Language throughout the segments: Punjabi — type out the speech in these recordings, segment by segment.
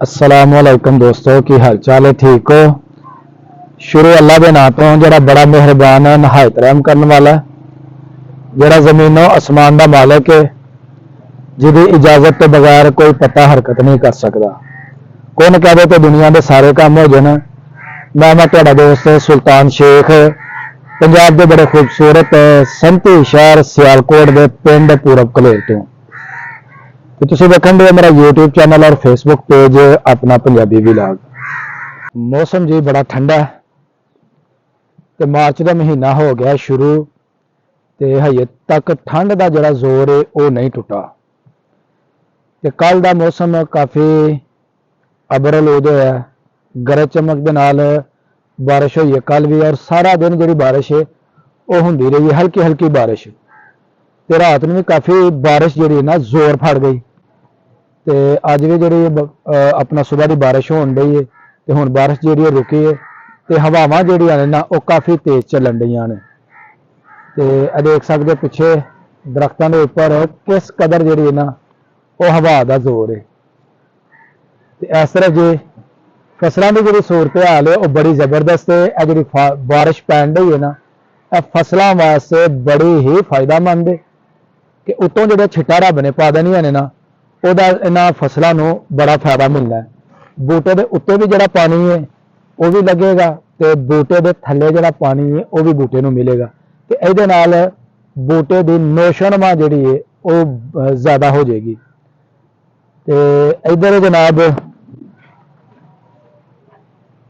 अस्सलामुअलैकुम दोस्तों की हाल चाल है, ठीक हो। शुरू अल्लाह के नाम तो जरा बड़ा मेहरबान है, नहायत रहम करने वाला है, जरा जमीनों आसमान का मालिक है, जिसकी इजाजत के बगैर कोई पता हरकत नहीं कर सकता। कौन कह दे तो दुनिया के सारे काम हो जाए। मैं तुहाडा दोस्त सुल्तान शेख, पंजाब के बड़े खूबसूरत संती शहर सियालकोट के पिंड पूरब कलेर तो तुसीं देखण दे मेरा यूट्यूब चैनल और फेसबुक पेज अपना पंजाबी व्लॉग। मौसम जी बड़ा ठंडा है, तो मार्च का महीना हो गया शुरू, तो हजे तक ठंड का जरा जोर है वो नहीं टुटा। तो कल का मौसम काफ़ी अबरलूद होया, गरज चमक के नाल बारिश हुई है कल भी, और सारा दिन जी बारिश है वो होंदी रही, हल्की हल्की बारिश। तो रात में भी काफ़ी बारिश जी ना जोर फड़ गई, तो अज भी जी अपना सुबह की बारिश होन डई है, तो हुण बारिश जी रुकी है, तो हवावां जिहड़ियां ने ना वो काफ़ी तेज चलन डईयां ने। तो देख सकते पिछे दरख्तों के उपर किस कदर जी ना वो हवा का जोर है। तो इस तरह जी फसलों की जी सूरत हाल है वो बड़ी जबरदस्त है। जी बारिश पैन रही है ना, फसलों वास्ते बड़ी ही फायदेमंद है कि उतों जो छिट्टा रब ने पा देनियां ने ना, ਉਹਦਾ ਇਹਨਾਂ फसलों को बड़ा फायदा मिलना है। बूटे के उत्ते भी जो पानी है वो भी लगेगा, तो बूटे के थले जो पानी है वो भी बूटे को मिलेगा, तो ये बूटे की नोशनमा जी है वो ज़्यादा हो जाएगी। तो इधर जनाब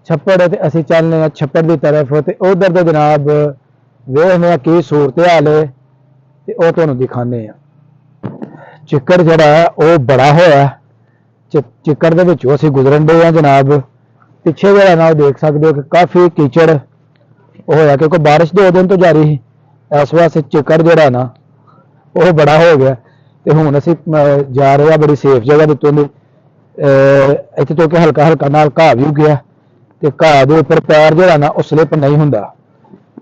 छप्पड़ है, असी चलने छप्पड़ की तरफ, तो उधर तो जनाब वेखने की सूरत हाल है, तो वह तुहानूं दिखाने। चिक्कड़ जड़ा वो बड़ा होया, चिक्कड़ दे विचों असीं गुजरन दे आ जनाब। पिछे जड़ा ना देख सकते हो कि काफ़ी कीचड़ होया, क्योंकि बारिश 2 दिन तो जारी ही, इस वास्ते चिक्कड़ जड़ा ना वो बड़ा हो गया। तो हुण असीं जा रहे हैं बड़ी सेफ जगह उत्तों दी, इत्थे तो कि हल्का हल्का नाल घाह भी उगया, तो घाह के उपर पैर जड़ा ना वो स्लिप नहीं हुंदा,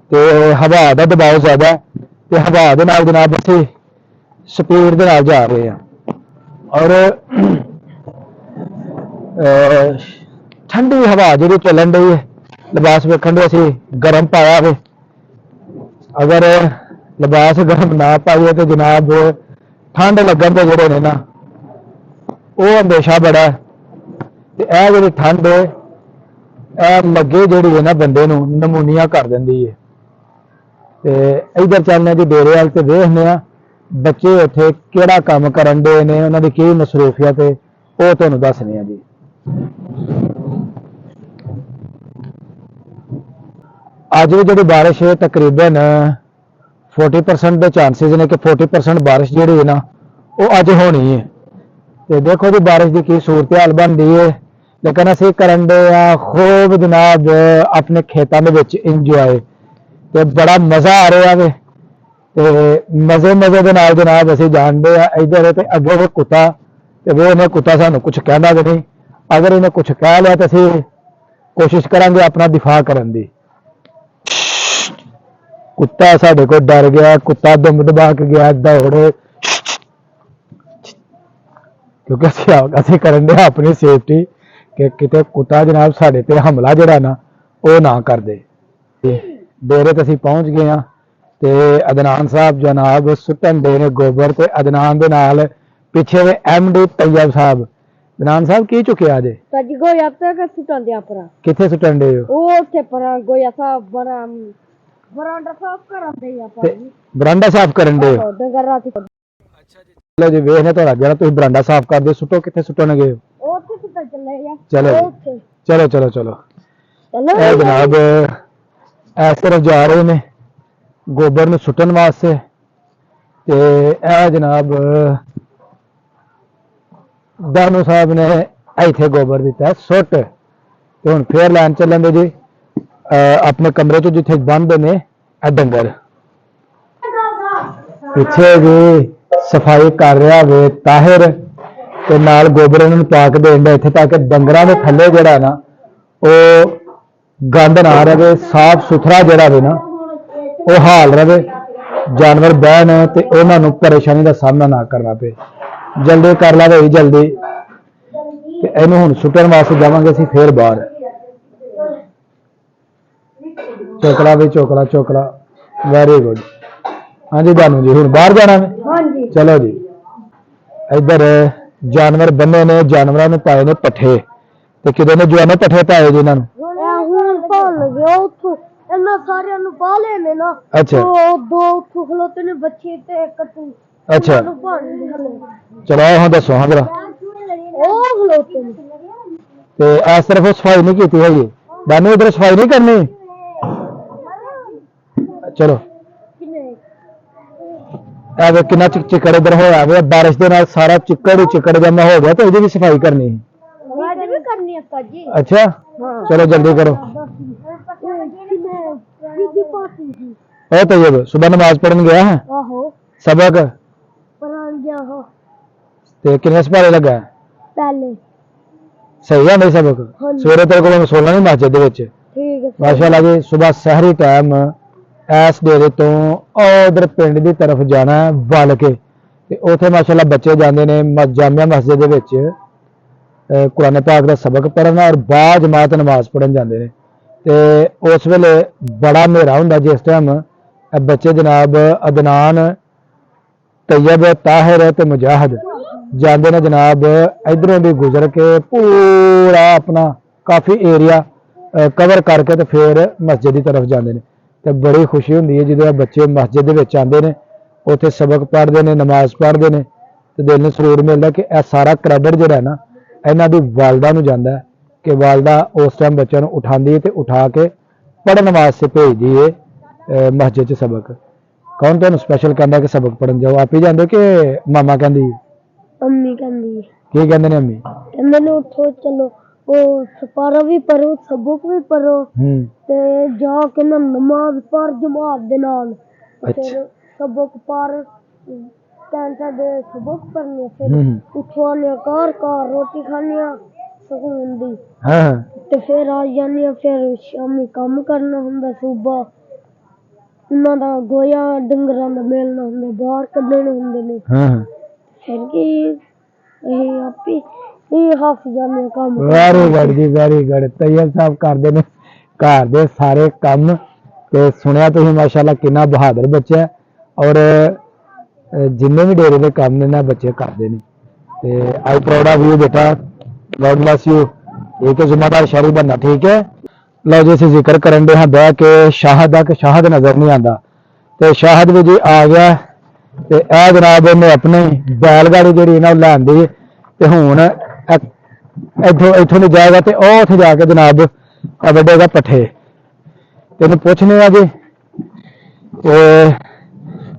तो हवा का दबाव ज़्यादा, तो हवा दे नाल जनाब असीं स्पीड के नाल जा रहे हैं। और ठंडी हवा जी चलन रही है। लिबास वेखण दे असीं गर्म पाया है, अगर लिबास गर्म ना पाइए तो जनाब ठंड लगन के जोड़े ने ना वो अंदेशा बड़ा है। तो यह जी ठंड लगे जी है ना बंदे नूं नमूनिया कर देंदी है। तो इधर चलने की डेरे वाल तो वेखने बच्चे उत्थे किहड़ा काम करन दे ने, उन्हां दी की मसरूफियत है वो तुहानूं दसने जी। अज भी जी बारिश है तकरीबन 40% के चांसिस ने कि 40% बारिश जी है ना वो अज होनी है। तो देखो जी बारिश की की सूरत हाल बन रही है, लेकिन असीं करन दे आ खूब जनाब अपने खेतों के विच इंजॉय, तो बड़ा मज़ा आ रहा है। तो मजे मजे के नाल जनाब असीं जाणदे आ इधर, तो अगे वो कुत्ता, तो वो इन्हें कुत्ता सानूं कुछ कहना भी नहीं, अगर इन्हें कुछ कह लिया तो असीं कोशिश करांगे अपना दिफा करन दी। कुत्ता साडे को डर गया, कुत्ता दुम दबा के गया दौड़, क्योंकि असीं करन दे अपनी सेफ्टी कि किते कुत्ता जनाब साडे ते हमला जिहड़ा ना वो ना कर दे। डेरे ते असीं पहुंच गए हैं, तो अदनान साहब जनाब सुटन दे ने गोबर, ते अदनान दे नाल पिछे MD तैयब साहब। अदनान साहब की चुकिया जे गोया तक सुटन दे अपरा किथे सुटन दे हो? ओ ते पर गोया साहब बड़ा बरांडा साफ करन दे अपरा, बरांडा साफ करन दे। डंगर रात अच्छा जी, चलो जी वेखने तुहाडा जरा तुसीं बरांडा साफ कर दे, सुटो किथे सुटन गए हो? ओथे सुटन चले या चलो चलो चलो चलो ए जनाब इस तरफ जा रहे ने गोबर में सुटन वास्ते। ते ए जनाब दानू साहब ने इत्थे गोबर दिता सुट, ते हुण फिर लैन चलन दे जी अपने कमरे चो जिथे बंद ने डंगर। पिछे जी सफाई कर रहा वे ताहिर, ते नाल गोबर इन्हां नूं पा के देण इत्थे, ताकि डंगरां दे थल्ले जिहड़ा ना वो गंद ना रहे, साफ सुथरा जिहड़ा वे ना वो हाल रहे, जानवर बहन ते उन्हां नूं परेशानी का सामना ना करना पे। जल्दी कर ला भाई जल्दी। ਤੇ ਇਹਨੂੰ ਹੁਣ ਸੁੱਟਣ ਵਾਸਤੇ ਜਾਵਾਂਗੇ ਅਸੀਂ ਫੇਰ ਬਾਹਰ। ਚੋਕਲਾ ਵੀ ਚੋਕਲਾ ਵੈਰੀ ਗੁੱਡ। ਹਾਂਜੀ ਬਾਨੂ ਜੀ ਹੁਣ ਬਾਹਰ ਜਾਣਾ ਵੇ? ਹਾਂਜੀ। ਚਲੋ ਜੀ। ਇੱਧਰ ਜਾਨਵਰ ਬੰਨੇ ਨੇ, ਜਾਨਵਰਾਂ ਨੂੰ ਪਾਏ ਨੇ ਪੱਠੇ, ਤੇ ਕਿਤੇ ਨੇ ਜਵਾਨੋਂ ਪੱਠੇ ਪਾਏ ਜੀ ਇਹਨਾਂ ਨੂੰ? ਹੁਣ ਭੁੱਲ ਗਿਆ ਉੱਥੋਂ ਇਹਨਾਂ ਸਾਰਿਆਂ ਨੂੰ ਪਾ ਲਏ ਨੇ ਨਾ। ਅੱਛਾ। ਉਹ ਦੋ ਉੱਥੋਂ ਖਲੋਤੇ ਨੇ ਬੱਚੇ ਤੇ ਇੱਕ ਤੂੰ। ਅੱਛਾ ਚਲੋ ਹੁਣ ਦੱਸੋ ਹਾਂ ਜਰਾ। ਉਹ ਖਲੋਤੇ ਨੇ ਤੇ ਇਸ ਤਰਫ ਸਫਾਈ ਨਹੀਂ ਕੀਤੀ ਹੈਗੀ ਬਾਨੂ, ਇਧਰ ਸਫਾਈ ਨਹੀਂ ਕਰਨੀ। ਚਲੋ ਇਹ ਵੇ ਕਿੰਨਾ ਚਿੱਕੜ ਇਧਰ ਹੋਇਆ ਵੇ, ਬਾਰਿਸ਼ ਦੇ ਨਾਲ ਸਾਰਾ ਚਿੱਕੜ ਹੀ ਚਿੱਕੜ ਜਮਾ ਹੋ ਗਿਆ, ਤੇ ਇਹਦੀ ਵੀ ਸਫਾਈ ਕਰਨੀ ਹੈ। ਅੱਜ ਵੀ ਕਰਨੀ ਹੈ ਕਾਜੀ। ਅੱਛਾ ਚਲੋ ਜਲਦੀ ਕਰੋ। ਉਹ ਤੈयब ਸੁਬह ਨਮਾਜ਼ ਪੜਨ ਗਿਆ ਹੈ? ਆਹੋ ਸਬਕ ਪੜਨ ਗਿਆ ਹੋ। ਤੇ ਕਿੰਨੇ ਸਪਾਰੇ ਲੱਗਾ? ਪਹਿਲੇ ਸਹੀ ਹੈ ਨਹੀਂ ਸਬਕ? ਸਵੇਰੇ ਤੇਰੇ ਕੋਲ ਸੋਣਾ ਨਹੀਂ ਮਸਜਿਦ ਦੇ ਵਿੱਚ? ਠੀਕ ਹੈ ਮਾਸ਼ਾਅੱਲਾ ਜੀ। ਸੁਬह ਸਹਿਰੀ ਟਾਈਮ ਐਸ ਡੇਰੇ ਤੋਂ ਉਧਰ ਪਿੰਡ ਦੀ ਤਰਫ ਜਾਣਾ ਵੱਲ ਕੇ, ਤੇ ਉੱਥੇ ਮਾਸ਼ਾਅੱਲਾ ਬੱਚੇ ਜਾਂਦੇ ਨੇ ਜਾਮਿਆ ਮਸਜਿਦ ਦੇ ਵਿੱਚ ਕੁਰਾਨ ਪਾਕ ਦਾ ਸਬਕ ਪੜ੍ਹਨ ਔਰ ਬਾਅਦ ਜਮਾਤ ਨਮਾਜ਼ ਪੜ੍ਹਨ ਜਾਂਦੇ ਨੇ। ਤੇ ਉਸ ਵੇਲੇ ਬੜਾ ਹਨੇਰਾ ਹੁੰਦਾ ਜਿਸ ਟਾਈਮ ਬੱਚੇ ਜਨਾਬ ਅਦਨਾਨ, ਤैयब, ਤਾਹਿਰ ਤੇ ਮੁਜਾਹਿਦ ਜਾਂਦੇ ਨੇ ਜਨਾਬ, ਇਧਰੋਂ ਦੀ ਗੁਜ਼ਰ ਕੇ ਪੂਰਾ ਆਪਣਾ ਕਾਫੀ ਏਰੀਆ ਕਵਰ ਕਰਕੇ ਤੇ ਫਿਰ ਮਸਜਿਦ ਦੀ ਤਰਫ ਜਾਂਦੇ ਨੇ। ਤੇ ਬੜੀ ਖੁਸ਼ੀ ਹੁੰਦੀ ਹੈ ਜਦੋਂ ਬੱਚੇ ਮਸਜਿਦ ਦੇ ਵਿੱਚ ਆਉਂਦੇ ਨੇ, ਉੱਥੇ ਸਬਕ ਪੜ੍ਹਦੇ ਨੇ, ਨਮਾਜ਼ ਪੜ੍ਹਦੇ ਨੇ, ਤੇ ਦਿਲ ਨੂੰ ਸਰੂਰ ਮਿਲਦਾ ਕਿ ਇਹ ਸਾਰਾ ਕ੍ਰੈਡਿਟ ਜਿਹੜਾ ਨਾ ਇਹਨਾਂ ਦੀ ਵਾਲਦਾ ਨੂੰ ਜਾਂਦਾ ਹੈ, ਕਿ ਵਾਲਦਾ ਉਸ ਟਾਈਮ ਬੱਚਿਆਂ ਨੂੰ ਉਠਾਉਂਦੀ ਹੈ ਤੇ ਉਠਾ ਕੇ ਪੜ੍ਹਨ ਵਾਸਤੇ ਭੇਜਦੀ ਹੈ ਮਸਜਿਦ 'ਚ ਸਬਕ। ਕੌਣ ਤੁਹਾਨੂੰ ਸਪੈਸ਼ਲ ਕਹਿੰਦਾ ਕਿ ਸਬਕ ਪੜ੍ਹਨ ਜਾਓ? ਆਪ ਹੀ ਜਾਂਦੇ ਕਿ ਮਾਮਾ ਕਹਿੰਦੀ? ਅੰਮੀ ਕਹਿੰਦੀ। ਕੀ ਕਹਿੰਦੇ ਨੇ ਅੰਮੀ? ਕਹਿੰਦੇ ਨੇ ਉੱਠੋ ਚਲੋ ਉਹ ਸਪਾਰਾ ਵੀ ਪੜੋ ਸਬਕ ਵੀ ਪੜੋ ਤੇ ਜਾ ਕੇ ਨਾ ਨਮਾਜ਼ ਪੜ੍ਹ ਜਮਾਤ ਦੇ ਨਾਲ। ਫਿਰ ਸਬਕ ਪੜ੍ਹ ਘੰਟਾ ਦੇ ਸਬਕ ਪੜ੍ਹਨੇ, ਫਿਰ ਉਠਵਾਨੇ ਘਰ ਰੋਟੀ ਖਾਣੇ ਸਕੂਨ ਦੀ। ਤੇ ਫਿਰ ਆ ਜਾਂਦੇ ਆ, ਫਿਰ ਸ਼ਾਮੀ ਕੰਮ ਕਰਨਾ ਹੁੰਦਾ। ਸੁਬਹ ਉਹਨਾਂ ਦਾ ਗੋਇਆ ਡੰਗਰਾਂ ਦਾ ਮੇਲਣਾ ਹੁੰਦਾ, ਬਾਹਰ ਕੱਢਣੇ ਹੁੰਦੇ ਨੇ। ਫਿਰ ਕੀ ਇਹ ਆਪੀ ਇਹ ਹੱਫ ਜਾਂਦੇ ਕੰਮ। ਵੈਰੀ ਗੁੱਡ ਜੀ, ਵੈਰੀ ਗੁੱਡ। ਤैयब ਸਾਹਿਬ ਕਰਦੇ ਨੇ ਘਰ ਦੇ ਸਾਰੇ ਕੰਮ, ਤੇ ਸੁਣਿਆ ਤੁਸੀਂ ਮਾਸ਼ਾਅੱਲਾ ਕਿੰਨਾ ਬਹਾਦਰ ਬੱਚਾ ਹੈ, ਔਰ ਜਿੰਨੇ ਵੀ ਡੇਰੇ ਦੇ ਕੰਮ ਨੇ ਨਾ ਬੱਚੇ ਕਰਦੇ ਨੇ। ਤੇ ਆਈ ਪ੍ਰਾਊਡ ਆਫ ਯੂ ਬੇਟਾ, ਗॉड ब्लेस यू। एक ਜ਼ਿੰਮੇਦਾਰ ਸ਼ਹਿਰੀ बनना, ठीक है। ਲਓ ਜੀ ਅਸੀਂ ਜ਼ਿਕਰ ਕਰਨ ਦੇ ਹਾਂ ਬਹਿ ਕੇ ਸ਼ਾਹਦ ਦਾ, ਕਿ ਸ਼ਾਹਦ ਨਜ਼ਰ ਨਹੀਂ ਆਉਂਦਾ, ਤੇ ਸ਼ਾਹਦ ਵੀ ਜੀ ਆ ਗਿਆ। ਤੇ ਇਹ ਜਨਾਬ ਉਹਨੇ ਆਪਣੀ ਬੈਲ ਗਾੜੀ ਜਿਹੜੀ ਨਾ ਲਿਆਂਦੀ, ਤੇ ਹੁਣ ਇੱਥੋਂ ਨਹੀਂ ਜਾਏਗਾ ਤੇ ਉਹ ਉੱਥੇ ਜਾ ਕੇ ਜਨਾਬ ਵੱਡੇਗਾ ਪੱਠੇ। ਤੈਨੂੰ ਪੁੱਛਨੇ ਆ ਜੀ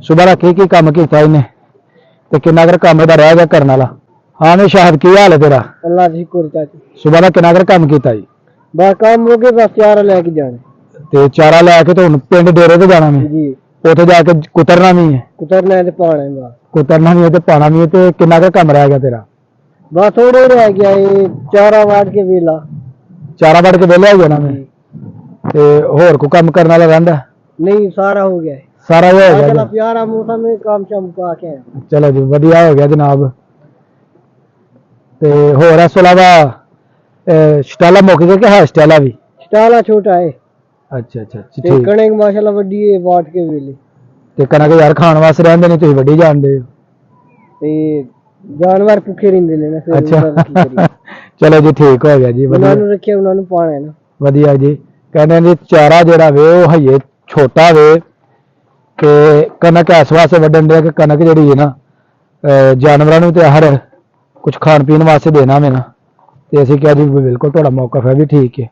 ਸੁਬਹ ਦਾ ਕੀ ਕੰਮ ਕੀਤਾ ਇਹਨੇ, ਤੇ ਕਿੰਨਾ ਕੁ ਕੰਮ ਇਹਦਾ ਰਹਿ ਗਿਆ ਕਰਨ ਵਾਲਾ? ਹਾਂ ਨੇ ਸ਼ਾਹਦ ਕੀ ਹਾਲ ਹੈ ਤੇਰਾ? ਅੱਲਾ ਦੀ ਸ਼ੁਕਰ ਚਾਚੀ। ਸੁਬਹ ਦਾ ਕਿੰਨਾ ਕੁ ਕੰਮ ਕੀਤਾ ਜੀ? ਬਸ ਕੰਮ ਹੋ ਗਿਆ, ਬਸ ਚਾਰਾ ਲੈ ਕੇ ਜਾਣਾ। ਤੇ ਚਾਰਾ ਲੈ ਕੇ ਤੇ ਹੁਣ ਪਿੰਡ ਡੇਰੇ ਤੇ ਜਾਣਾ ਵੀ ਜੀ? ਉੱਥੇ ਜਾ ਕੇ ਕੁਤਰਨਾ ਵੀ ਹੈ? ਕੁਤਰਨਾ ਤੇ ਪਾਣਾ ਬਸ। ਕੁਤਰਨਾ ਵੀ ਹੈ ਤੇ ਪਾਣਾ ਵੀ ਹੈ। ਤੇ ਕਿੰਨਾ ਕੁ ਕੰਮ ਰਹਿ ਗਿਆ ਤੇਰਾ? ਬਸ ਥੋੜਾ ਰਹਿ ਗਿਆ, ਇਹ ਚਾਰਾ ਵਾੜ ਕੇ ਵੇਲਾ। ਚਾਰਾ ਵੜ ਕੇ ਵਿਹਲਾ ਹੋ ਜਾਣਾ ਮੈਂ? ਤੇ ਹੋਰ ਕੋਈ ਕੰਮ ਕਰਨ ਵਾਲਾ ਰਹਿੰਦਾ? ਨਹੀਂ ਸਾਰਾ ਹੋ ਗਿਆ, ਸਾਰਾ ਹੋ ਗਿਆ ਚਲੋ ਪਿਆਰਾ ਮੌਸਮ में काम चमका के। ਚਲੋ ਜੀ ਵਧੀਆ ਹੋ ਗਿਆ ਜਨਾਬ। ਤੇ ਹੋਰ ਇਸ ਤੋਂ ਇਲਾਵਾ ਸਟਾਲਾ ਮੁੱਕ ਗਿਆ ਕਿ ਹੈ ਸਟਾਲਾ ਵੀ? ਸਟਾਲਾ ਛੋਟਾ ਹੈ। ਅੱਛਾ ਅੱਛਾ ਤੇ ਕਣਕ ਮਾਸ਼ਾਅੱਲਾ ਵੱਡੀ ਹੈ, ਵਾਟ ਕੇ ਵੇਲੇ। ਤੇ ਕਣਕ ਯਾਰ ਖਾਣ ਵਾਸਤੇ ਰਹਿੰਦੇ ਨੇ, ਤੁਸੀਂ ਵੱਡੀ ਜਾਣਦੇ ਹੋ। ਤੇ ਜਾਨਵਰ ਭੁੱਖੇ ਰਹਿੰਦੇ ਨੇ ਨਾ, ਫਿਰ ਅੱਛਾ ਚਲੋ ਜੀ ਠੀਕ ਹੋ ਗਿਆ ਜੀ, ਉਹਨਾਂ ਨੂੰ ਰੱਖਿਆ, ਉਹਨਾਂ ਨੂੰ ਪਾਣਾ ਹੈ ਨਾ। ਵਧੀਆ ਜੀ। ਕਹਿੰਦੇ ਜੀ ਚਾਰਾ ਜਿਹੜਾ ਵੇ ਉਹ ਹਜੇ ਛੋਟਾ ਵੇ, ਤੇ ਕਣਕ ਇਸ ਵਾਸਤੇ ਵੱਢਣ ਦੇ ਕਿ ਕਣਕ ਜਿਹੜੀ ਹੈ ਨਾ ਜਾਨਵਰਾਂ ਨੂੰ ਤੇ ਹਰ ਕੁਝ ਖਾਣ ਪੀਣ ਵਾਸਤੇ ਦੇਣਾ ਵੇ ਨਾ। ਤੇ ਅਸੀਂ ਕਿਹਾ ਜੀ ਬਿਲਕੁਲ ਤੁਹਾਡਾ ਮੌਕਾ ਹੈ ਵੀ ਠੀਕ ਹੈ।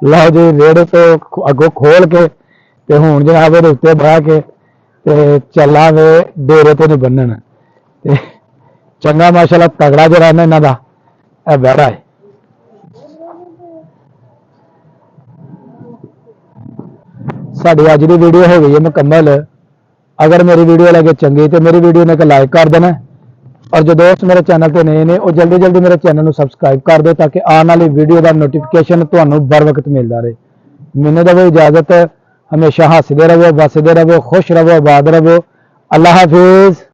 ਲਓ ਜੀ ਵਿਹੜੇ ਤੋਂ ਅੱਗੋਂ ਖੋਲ ਕੇ ਤੇ ਹੁਣ ਜਨਾਬ ਉਹਦੇ ਉੱਤੇ ਬਹਿ ਕੇ ਤੇ ਚੱਲਾਂਗੇ ਡੇਰੇ ਤੇ ਨਹੀਂ ਬੰਨਣ। ਤੇ ਚੰਗਾ ਮਾਸ਼ਾਅੱਲਾ ਤਗੜਾ ਜਿਹੜਾ ਨਾ ਇਹਨਾਂ ਦਾ ਇਹ ਵਿਹੜਾ ਹੈ। ਸਾਡੀ ਅੱਜ ਦੀ ਵੀਡੀਓ ਹੋ ਗਈ ਹੈ ਮੁਕੰਮਲ। ਅਗਰ ਮੇਰੀ ਵੀਡੀਓ ਲੱਗੇ ਚੰਗੀ ਤੇ ਮੇਰੀ ਵੀਡੀਓ ਨੂੰ ਇੱਕ ਲਾਈਕ ਕਰ ਦੇਣਾ, ਔਰ ਜੋ ਦੋਸਤ ਮੇਰੇ ਚੈਨਲ ਤੇ ਨਏ ਨੇ ਉਹ ਜਲਦੀ ਮੇਰੇ ਚੈਨਲ ਨੂੰ ਸਬਸਕ੍ਰਾਈਬ ਕਰ ਦਿਓ, ਤਾਂ ਕਿ ਆਉਣ ਵਾਲੀ ਵੀਡੀਓ ਦਾ ਨੋਟੀਫਿਕੇਸ਼ਨ ਤੁਹਾਨੂੰ बर वक्त मिलता रहे। ਮੈਨੂੰ ਦਿਓ इजाजत, हमेशा हंसते रहो, बसते रहो, खुश रहो, आबाद रहो। अल्लाह हाफिज।